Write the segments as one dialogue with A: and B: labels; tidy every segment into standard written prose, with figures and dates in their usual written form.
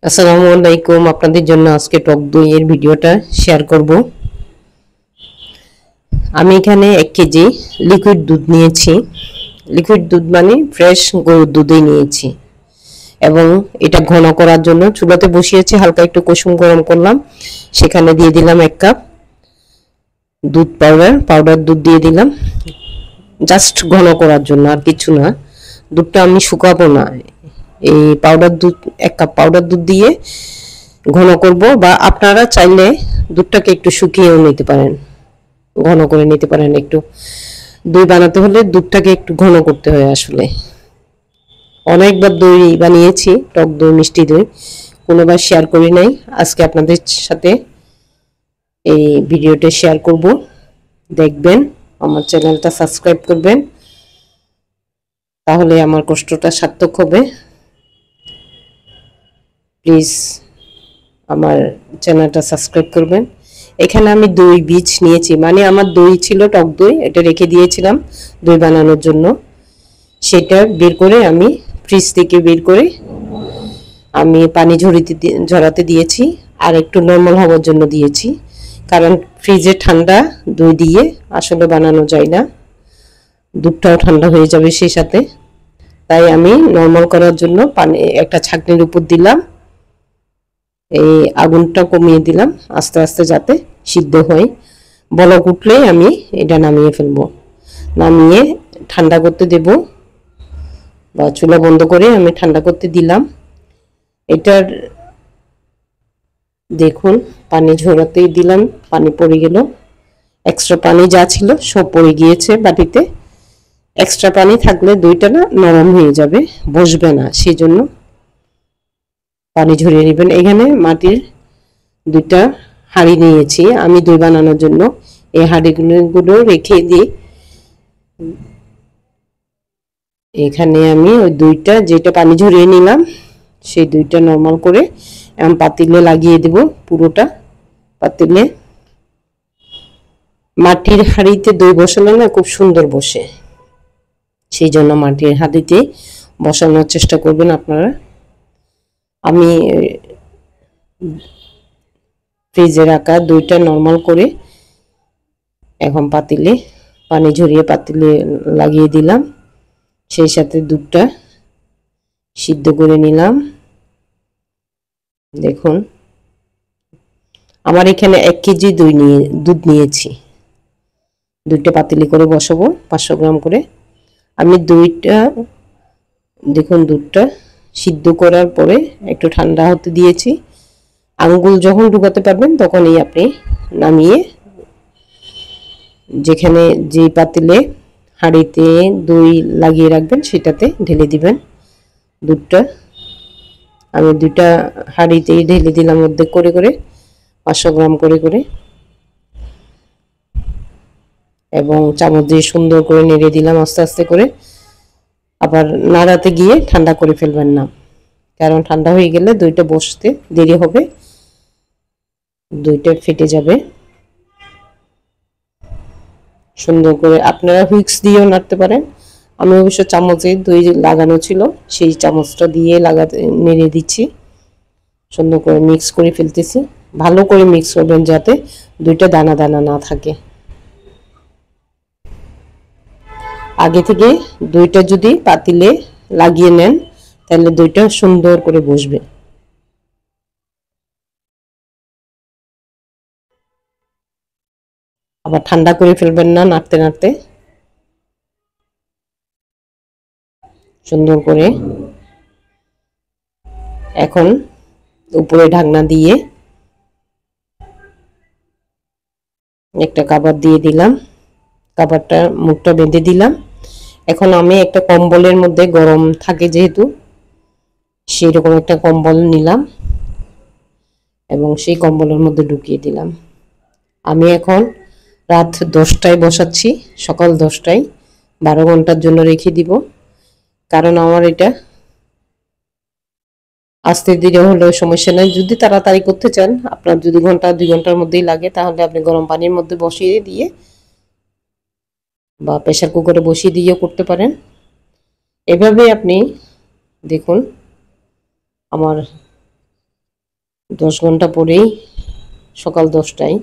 A: আসসালামু আলাইকুম। আপনাদের জন্য আজকে টক দইয়ের ভিডিওটা শেয়ার করব। আমি এখানে 1 কেজি লিকুইড দুধ নিয়েছি। লিকুইড দুধ মানে ফ্রেশ গরুর দুধই নিয়েছি এবং এটা ঘন করার জন্য চুলাতে বসিয়েছি, হালকা একটু কুসুম গরম করলাম, সেখানে দিয়ে দিলাম 1 কাপ দুধ পাউডার দুধ দিয়ে দিলাম জাস্ট ঘন করার জন্য, আর কিছু না। দুধটা আমি শুকাবো না, এই পাউডার দুধ 1 কাপ পাউডার দুধ দিয়ে ঘন করব, বা আপনারা চাইলে দুধটাকে একটু শুকিয়েও নিতে পারেন, ঘন করে নিতে পারেন। একটু দই বানাতে হলে দুধটাকে একটু ঘন করতে হয়। আসলে অনেকবার দই বানিয়েছি, টক দই, মিষ্টি দই, কোনোবার শেয়ার করি নাই। আজকে আপনাদের সাথে এই ভিডিওটা শেয়ার করব, দেখবেন, আমার চ্যানেলটা সাবস্ক্রাইব করবেন, তাহলে আমার কষ্টটা সার্থক হবে। প্লিজ আমার চ্যানেলটা সাবস্ক্রাইব করবেন। এখানে আমি দই বীজ নিয়েছি, মানে আমার দই ছিল টক দই, এটা রেখে দিয়েছিলাম দই বানানোর জন্য। সেটা বের করে আমি ফ্রিজ থেকে বের করে আমি পানি ঝরাতে দিয়েছি, আর একটু নরমাল হওয়ার জন্য দিয়েছি, কারণ ফ্রিজে ঠান্ডা দই দিয়ে আসলে বানানো যায় না, দুধটাও ঠান্ডা হয়ে যাবে সেই সাথে। তাই আমি নরমাল করার জন্য পানি একটা ছাঁকনির উপর দিলাম, এই আগুনটা কমিয়ে দিলাম আস্তে আস্তে যাতে সিদ্ধ হয়। বলক উঠলেই আমি এটা নামিয়ে ফেলবো, নামিয়ে ঠান্ডা করতে দেব, বা চুলা বন্ধ করে আমি ঠান্ডা করতে দিলাম। এটার দেখুন পানি ঝরাতেই দিলাম, পানি পড়ে গেল, এক্সট্রা পানি যা ছিল সব পড়ে গিয়েছে বাটিতে। এক্সট্রা পানি থাকলে দইটা না নরম হয়ে যাবে, বসবে না, সেই জন্য পানি ঝরিয়ে নেবেন। এখানে মাটির 2টা হাঁড়ি নিয়েছি আমি দই বানানোর জন্য। এই হাঁড়িগুলো রেখে দিই, এখানে আমি ওই 2টা যেটা পানি ঝরিয়ে নিলাম সেই 2টা নরমাল করে আমি পাতিলে লাগিয়ে দেব। পুরোটা পাতিলে, মাটির হাঁড়িতে দই বসালে না খুব সুন্দর বসে, সেই জন্য মাটির হাঁড়িতে বসানোর চেষ্টা করবেন আপনারা। আমি ফ্রিজে রাখা দইটা নরমাল করে এখন পাতিলে পানি ঝরিয়ে পাতিলে লাগিয়ে দিলাম, সেই সাথে দুধটা সিদ্ধ করে নিলাম। দেখুন আমার এখানে 1 কেজি দুধ নিয়েছি। দুধটা পাতিলে করে বসাবো 500 গ্রাম করে। আমি দেখুন দুধটা সিদ্ধ করার পরে একটু ঠান্ডা হতে দিয়েছি। আঙ্গুল যখন ঢুকাতে পারবেন তখনই আপনি নামিয়ে যেখানে যে পাতিলে হাঁড়িতে দই লাগিয়ে রাখবেন সেটাতে ঢেলে দিবেন দুধটা। আমি 2টা হাঁড়িতেই ঢেলে দিলাম অর্ধেক করে করে, 500 গ্রাম করে করে, এবং চামচ দিয়ে সুন্দর করে নেড়ে দিলাম আস্তে আস্তে করে। আবার নাড়াতে গিয়ে ঠান্ডা করে ফেলবেন না, কারণ ঠান্ডা হয়ে গেলে দইটা বসতে দেরি হবে, দইটা ফেটে যাবে। সুন্দর করে আপনারা হুইক্স দিয়েও নাড়তে পারেন, আমি অবশ্য চামচে দই লাগানো ছিল সেই চামচটা দিয়ে নেড়ে দিচ্ছি, সুন্দর করে মিক্স করে ফেলতেছি। ভালো করে মিক্স করবেন যাতে দইটা দানা দানা না থাকে। আগে থেকে দইটা যদি পাতিলে লাগিয়ে নেন তাহলে দইটা সুন্দর করে বসবে। আবার ঠান্ডা করে ফেলবেন না নাড়তে নাড়তে। সুন্দর করে এখন উপরে ঢাকনা দিয়ে একটা কভার দিয়ে দিলাম, কভারটা মুখটা বেঁধে দিলাম। এখন আমি একটা কম্বলের মধ্যে, গরম থাকে যেহেতু, সেই রকম একটা কম্বল নিলাম এবং সেই কম্বলের মধ্যে ঢুকিয়ে দিলাম। আমি এখন রাত 10টায় বসাচ্ছি, সকাল 10টায়, 12 ঘন্টার জন্য রেখে দিব, কারণ আমার এটা আস্তে ধীরে হলেও সমস্যা নেই। যদি তাড়াতাড়ি করতে চান, আপনার যদি 2 ঘন্টার মধ্যেই লাগে, তাহলে আপনি গরম পানির মধ্যে বসিয়ে দিয়ে বা প্রেসার কুকারে বসিয়ে দিয়েও করতে পারেন। এভাবে আপনি দেখুন আমার 10 ঘন্টা পরেই সকাল 10টায়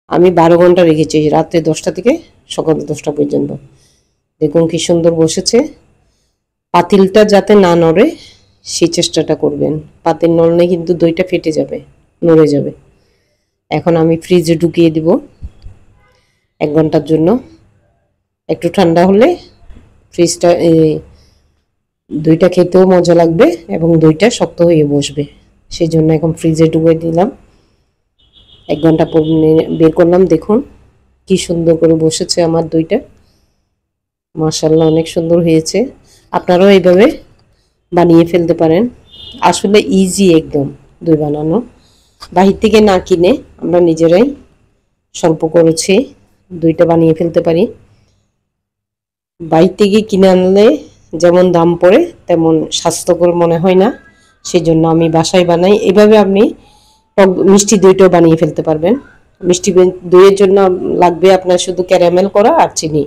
A: আমি 12 ঘন্টা রেখেছি, রাতে 10টা থেকে সকাল 10টা পর্যন্ত। দেখুন কি সুন্দর বসেছে। পাতিলটা যাতে না নড়ে সেই চেষ্টাটা করবেন, পাতিল নড়লে কিন্তু দইটা ফেটে যাবে, নড়ে যাবে। এখন আমি ফ্রিজে ঢুকিয়ে দিব 1 ঘন্টার জন্য। একটু ঠান্ডা হলে ফ্রিজটা দইটা খেতেও মজা লাগবে এবং দইটা শক্ত হয়ে বসবে, সেই জন্য এখন ফ্রিজে ঢুকিয়ে দিলাম। 1 ঘন্টা পর বের করলাম, দেখুন কি সুন্দর করে বসেছে আমার দইটা। মাশাআল্লাহ অনেক সুন্দর হয়েছে। আপনারাও এইভাবে বানিয়ে ফেলতে পারেন। আসলে ইজি একদম দই বানানো, বাহির থেকে না কিনে আমরা নিজেরাই স্বল্প খরচে দইটা বানিয়ে ফেলতে পারি। বাহির থেকে কিনে আনলে যেমন দাম পড়ে তেমন স্বাস্থ্যকর মনে হয় না, সেই জন্য আমি বাসায় বানাই। এইভাবে আপনি মিষ্টি দইটাও বানিয়ে ফেলতে পারবেন। মিষ্টি দইয়ের জন্য লাগবে আপনার শুধু ক্যারামেল করা আর চিনি।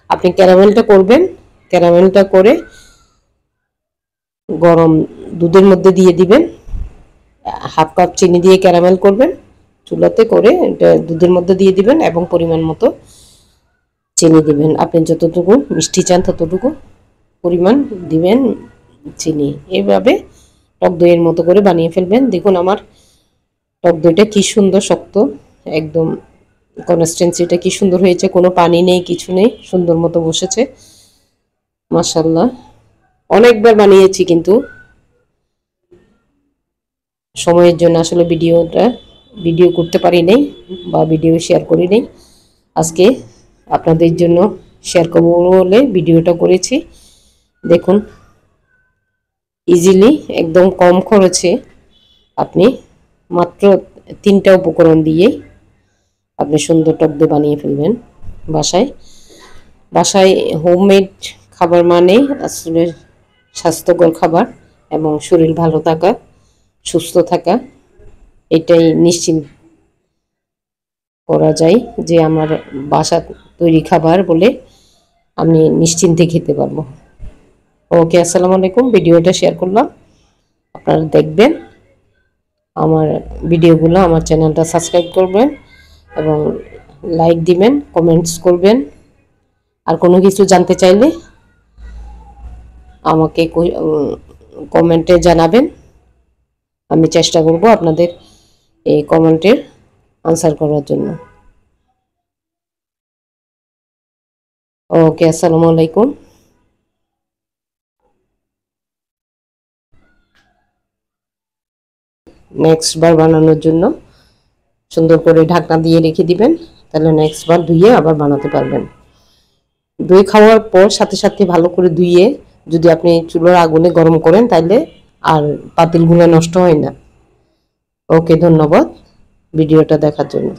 A: আপনি ক্যারামেলটা করবেন, ক্যারামেলটা করে গরম দুধের মধ্যে দিয়ে দিবেন। 1/2 কাপ চিনি দিয়ে ক্যারামেল করবেন, চুলাতে করে এটা দুধের মধ্যে দিয়ে দিবেন এবং পরিমাণ মতো চিনি দিবেন। আপনি যতটুকু মিষ্টি চান ততটুকু পরিমাণ দিবেন চিনি। এইভাবে টক দইয়ের মতো করে বানিয়ে ফেলবেন। দেখুন আমার টক দইটা কি সুন্দর শক্ত, একদম কনসিস্টেন্সিটা কি সুন্দর হয়েছে, কোনো পানি নেই, কিছু নেই, সুন্দর মতো বসেছে। মাশাআল্লাহ অনেকবার বানিয়েছি কিন্তু সময়ের জন্য আসলে ভিডিও করতে পারি নাই বা ভিডিও শেয়ার করি নাই। আজকে আপনাদের জন্য শেয়ার করব বলে ভিডিওটা করেছি। দেখুন ইজিলি একদম কম খরচে আপনি মাত্র 3টা উপকরণ দিয়ে আপনি সুন্দর টক দই বানিয়ে ফেলবেন বাসায়। বাসায় হোমমেড খাবার মানে আসলে স্বাস্থ্যকর খাবার এবং শরীর ভালো থাকা, সুস্থ থাকা, এটাই নিশ্চিত করা যায় যে আমার বাসা তৈরি খাবার বলে আমি নিশ্চিন্তে খেতে পারবো। ওকে, আসসালামু আলাইকুম। ভিডিওটা শেয়ার করলাম, আপনারা দেখবেন আমার ভিডিওগুলো, আমার চ্যানেলটা সাবস্ক্রাইব করবেন এবং লাইক দিবেন, কমেন্টস করবেন। আর কোনো কিছু জানতে চাইলে আমাকে কমেন্টে জানাবেন, আমি চেষ্টা করব আপনাদের এই কমেন্টের আনসার করার জন্য। ওকে, আসসালামু আলাইকুম। নেক্সট বার বানানোর জন্য সুন্দর করে ঢাকনা দিয়ে রেখে দিবেন, তাহলে নেক্সট বার ধুয়ে আবার বানাতে পারবেন। দই খাওয়ার পর সাথে সাথে ভালো করে ধুয়ে যদি আপনি চুলার আগুনে গরম করেন তাহলে আর পাতিলগুলো নষ্ট হয় না। ওকে, ধন্যবাদ ভিডিওটা দেখার জন্য।